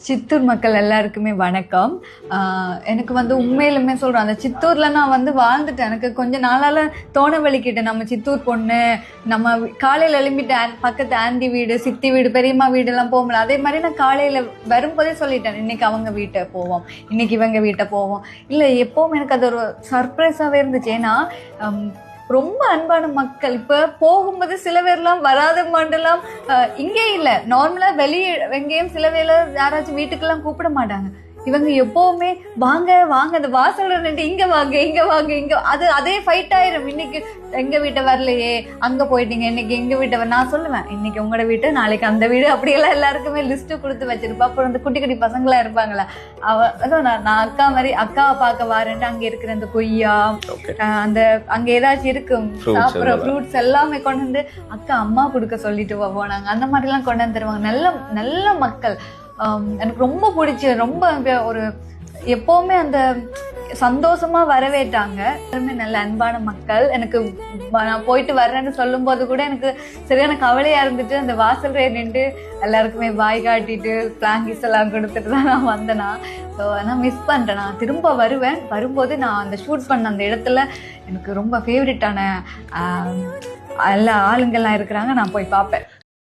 சித்தூர் மக்கள் எல்லாருக்குமே வணக்கம். எனக்கு உண்மையிலுமே சொல்கிறேன், அந்த சித்தூரில் நான் வாழ்ந்துட்டேன். எனக்கு கொஞ்ச நாளால் தோண வலிக்கிட்டேன், நம்ம சித்தூர் பொண்ணு, நம்ம காலையில் எழும்பிட்டு பக்கத்து ஆண்டி வீடு, சித்தி வீடு, பெரியம்மா வீடெல்லாம் போகல. அதே மாதிரி நான் காலையில் வரும்போதே சொல்லிட்டேன், இன்றைக்கி அவங்க வீட்டை போவோம், இன்றைக்கி இவங்க வீட்டை போவோம். இல்லை, எப்போவும் எனக்கு அது ஒரு சர்ப்ரைஸாகவே இருந்துச்சு. ஏன்னா ரொம்ப அன்பான மக்கள். இப்போ போகும்போது சில பேர்லாம் வராத மாண்டெல்லாம் இங்கே இல்லை, நார்மலாக வெளியே எங்கேயும் சில வேலை யாராச்சும் வீட்டுக்கெல்லாம் கூப்பிட மாட்டாங்க. இவங்க எப்போவுமே வாங்க வாங்க, அந்த வாசல் நின்று இங்கே வாங்க இங்கே வாங்க இங்கே, அதே ஃபைட் ஆயிரும். இன்னைக்கு எங்கள் வீட்டை வரலையே, அங்கே போயிட்டீங்க, இன்னைக்கு எங்கள் வீட்டை நான் சொல்லுவேன், இன்னைக்கு உங்களோட வீட்டு, நாளைக்கு அந்த வீடு, அப்படியெல்லாம் எல்லாருக்குமே லிஸ்ட்டு கொடுத்து வச்சிருப்பேன். அப்புறம் அந்த குட்டி குட்டி பசங்களாம் இருப்பாங்களா, நான் அக்கா மாதிரி அக்காவை பார்க்க வரேன்ட்டு அங்கே இருக்கிற அந்த கொய்யா, அந்த அங்கே ஏதாச்சும் இருக்கும் சாப்பிட்ற ஃப்ரூட்ஸ் எல்லாமே கொண்டு வந்து அக்கா அம்மா கொடுக்க சொல்லிட்டு போனாங்க. அந்த மாதிரிலாம் கொண்டு வந்து தருவாங்க. நல்ல நல்ல மக்கள். எனக்கு ரொம்ப பிடிச்சி, ரொம்ப ஒரு எப்போவுமே அந்த சந்தோஷமா வரவேற்றாங்க. எல்லாருமே நல்ல அன்பான மக்கள். எனக்கு நான் போயிட்டு வர்றேன்னு சொல்லும் போது கூட எனக்கு சரியான கவலையா இருந்துட்டு, அந்த வாசல் நின்று எல்லாருக்குமே வாய் காட்டிட்டு பிளாங்கிஸ் எல்லாம் கொடுத்துட்டு தான் நான் வந்தேனா. ஸோ நான் மிஸ் பண்ணுறேன். நான் திரும்ப வருவேன். வரும்போது நான் அந்த ஷூட் பண்ண அந்த இடத்துல எனக்கு ரொம்ப ஃபேவரட்டான எல்லா ஆளுங்கள்லாம் இருக்கிறாங்க. நான் போய் பார்ப்பேன்.